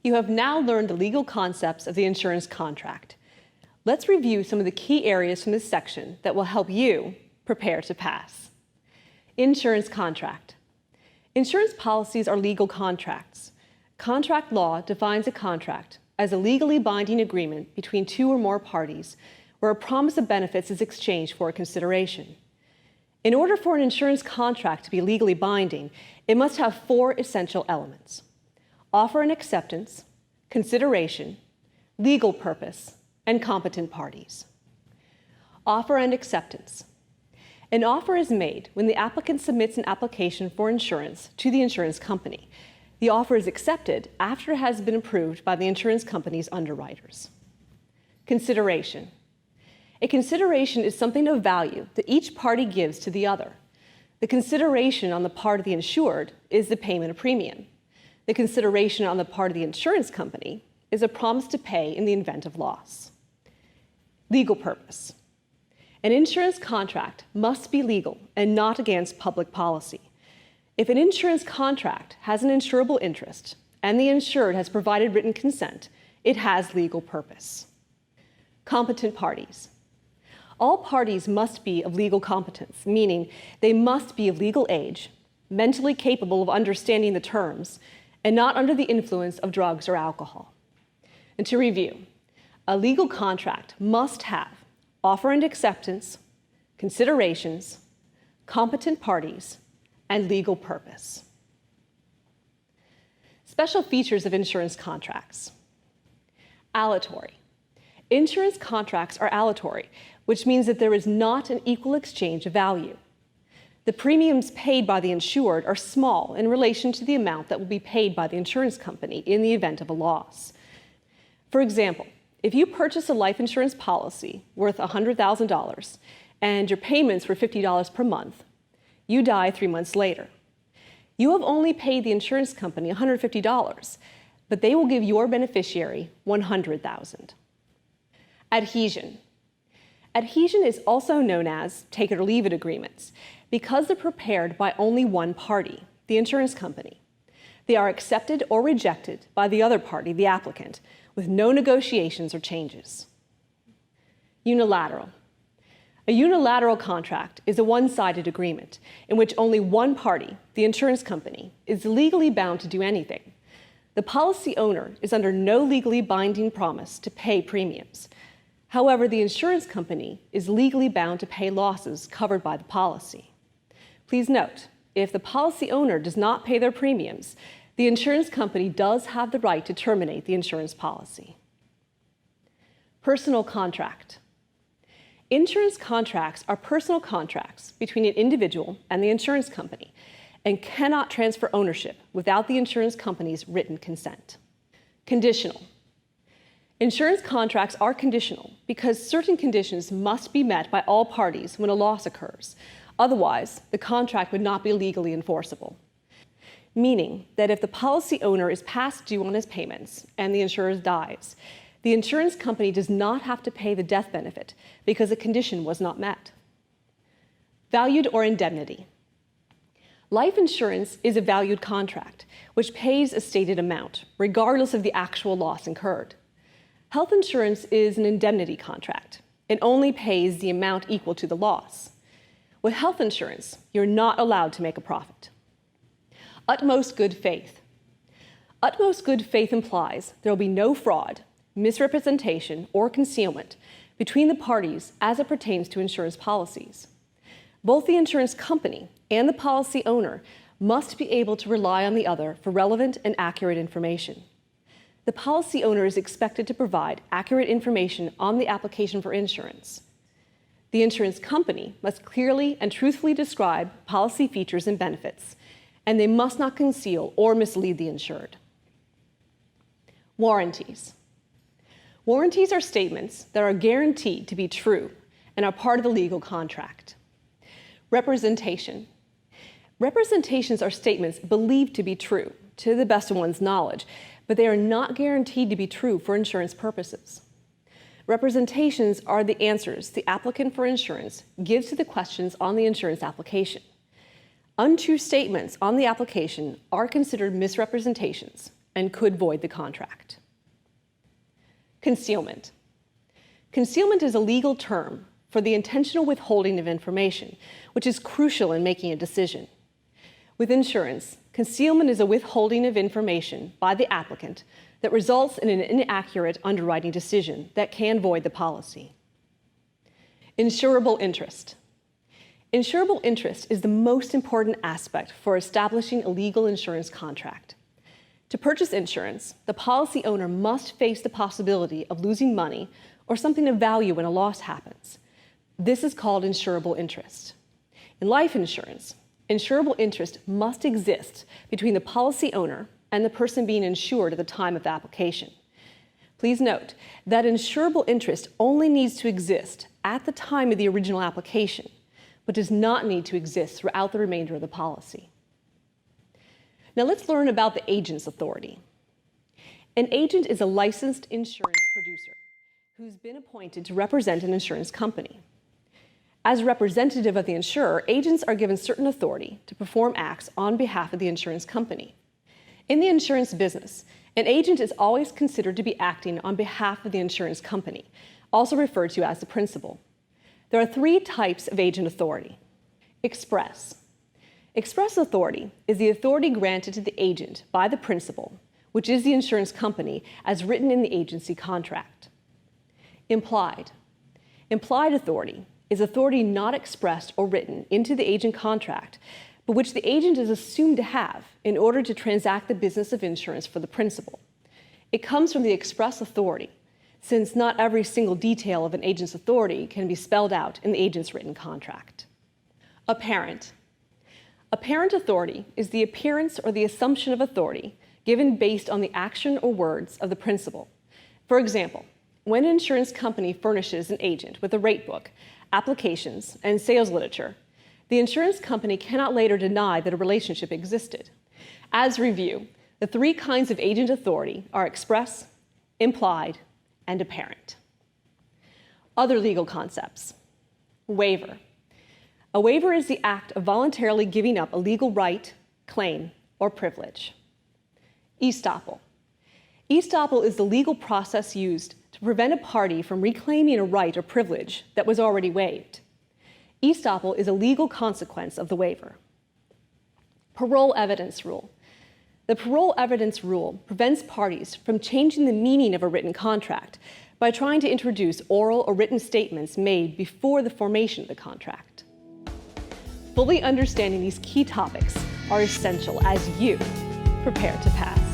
You have now learned the legal concepts of the insurance contract. Let's review some of the key areas from this section that will help you prepare to pass. Insurance contract. Insurance policies are legal contracts. Contract law defines a contract as a legally binding agreement between two or more parties where a promise of benefits is exchanged for a consideration. In order for an insurance contract to be legally binding, it must have four essential elements: offer and acceptance, consideration, legal purpose, and competent parties. Offer and acceptance. An offer is made when the applicant submits an application for insurance to the insurance company. The offer is accepted after it has been approved by the insurance company's underwriters. Consideration. A consideration is something of value that each party gives to the other. The consideration on the part of the insured is the payment of premium. The consideration on the part of the insurance company is a promise to pay in the event of loss. Legal purpose. An insurance contract must be legal and not against public policy. If an insurance contract has an insurable interest and the insured has provided written consent, it has legal purpose. Competent parties. All parties must be of legal competence, meaning they must be of legal age, mentally capable of understanding the terms, and not under the influence of drugs or alcohol. And to review, a legal contract must have offer and acceptance, considerations, competent parties, and legal purpose. Special features of insurance contracts. Aleatory. Insurance contracts are aleatory, which means that there is not an equal exchange of value. The premiums paid by the insured are small in relation to the amount that will be paid by the insurance company in the event of a loss. For example, if you purchase a life insurance policy worth $100,000 and your payments were $50 per month, you die 3 months later. You have only paid the insurance company $150, but they will give your beneficiary $100,000. Adhesion. Adhesion is also known as take it or leave it agreements because they're prepared by only one party, the insurance company. They are accepted or rejected by the other party, the applicant, with no negotiations or changes. Unilateral. A unilateral contract is a one-sided agreement in which only one party, the insurance company, is legally bound to do anything. The policy owner is under no legally binding promise to pay premiums. However, the insurance company is legally bound to pay losses covered by the policy. Please note, if the policy owner does not pay their premiums, the insurance company does have the right to terminate the insurance policy. Personal contract. Insurance contracts are personal contracts between an individual and the insurance company and cannot transfer ownership without the insurance company's written consent. Conditional. Insurance contracts are conditional because certain conditions must be met by all parties when a loss occurs. Otherwise, the contract would not be legally enforceable. Meaning that if the policy owner is past due on his payments and the insurer dies, the insurance company does not have to pay the death benefit because a condition was not met. Valued or indemnity. Life insurance is a valued contract, which pays a stated amount, regardless of the actual loss incurred. Health insurance is an indemnity contract. It only pays the amount equal to the loss. With health insurance, you're not allowed to make a profit. Utmost good faith. Utmost good faith implies there will be no fraud, misrepresentation, or concealment between the parties as it pertains to insurance policies. Both the insurance company and the policy owner must be able to rely on the other for relevant and accurate information. The policy owner is expected to provide accurate information on the application for insurance. The insurance company must clearly and truthfully describe policy features and benefits, and they must not conceal or mislead the insured. Warranties. Warranties are statements that are guaranteed to be true and are part of the legal contract. Representation. Representations are statements believed to be true, to the best of one's knowledge, but they are not guaranteed to be true for insurance purposes. Representations are the answers the applicant for insurance gives to the questions on the insurance application. Untrue statements on the application are considered misrepresentations and could void the contract. Concealment. Concealment is a legal term for the intentional withholding of information, which is crucial in making a decision. With insurance, concealment is a withholding of information by the applicant that results in an inaccurate underwriting decision that can void the policy. Insurable interest. Insurable interest is the most important aspect for establishing a legal insurance contract. To purchase insurance, the policy owner must face the possibility of losing money or something of value when a loss happens. This is called insurable interest. In life insurance, insurable interest must exist between the policy owner and the person being insured at the time of the application. Please note that insurable interest only needs to exist at the time of the original application, but does not need to exist throughout the remainder of the policy. Now let's learn about the agent's authority. An agent is a licensed insurance producer who's been appointed to represent an insurance company. As representative of the insurer, agents are given certain authority to perform acts on behalf of the insurance company. In the insurance business, an agent is always considered to be acting on behalf of the insurance company, also referred to as the principal. There are 3 types of agent authority. Express. Express authority is the authority granted to the agent by the principal, which is the insurance company, as written in the agency contract. Implied. Implied authority is authority not expressed or written into the agent contract, but which the agent is assumed to have in order to transact the business of insurance for the principal. It comes from the express authority, since not every single detail of an agent's authority can be spelled out in the agent's written contract. Apparent. Apparent authority is the appearance or the assumption of authority given based on the action or words of the principal. For example, when an insurance company furnishes an agent with a rate book, applications, and sales literature, the insurance company cannot later deny that a relationship existed. As review, the 3 kinds of agent authority are express, implied, and apparent. Other legal concepts. Waiver. A waiver is the act of voluntarily giving up a legal right, claim, or privilege. Estoppel. Estoppel is the legal process used to prevent a party from reclaiming a right or privilege that was already waived. Estoppel is a legal consequence of the waiver. Parole evidence rule. The parole evidence rule prevents parties from changing the meaning of a written contract by trying to introduce oral or written statements made before the formation of the contract. Fully understanding these key topics are essential as you prepare to pass.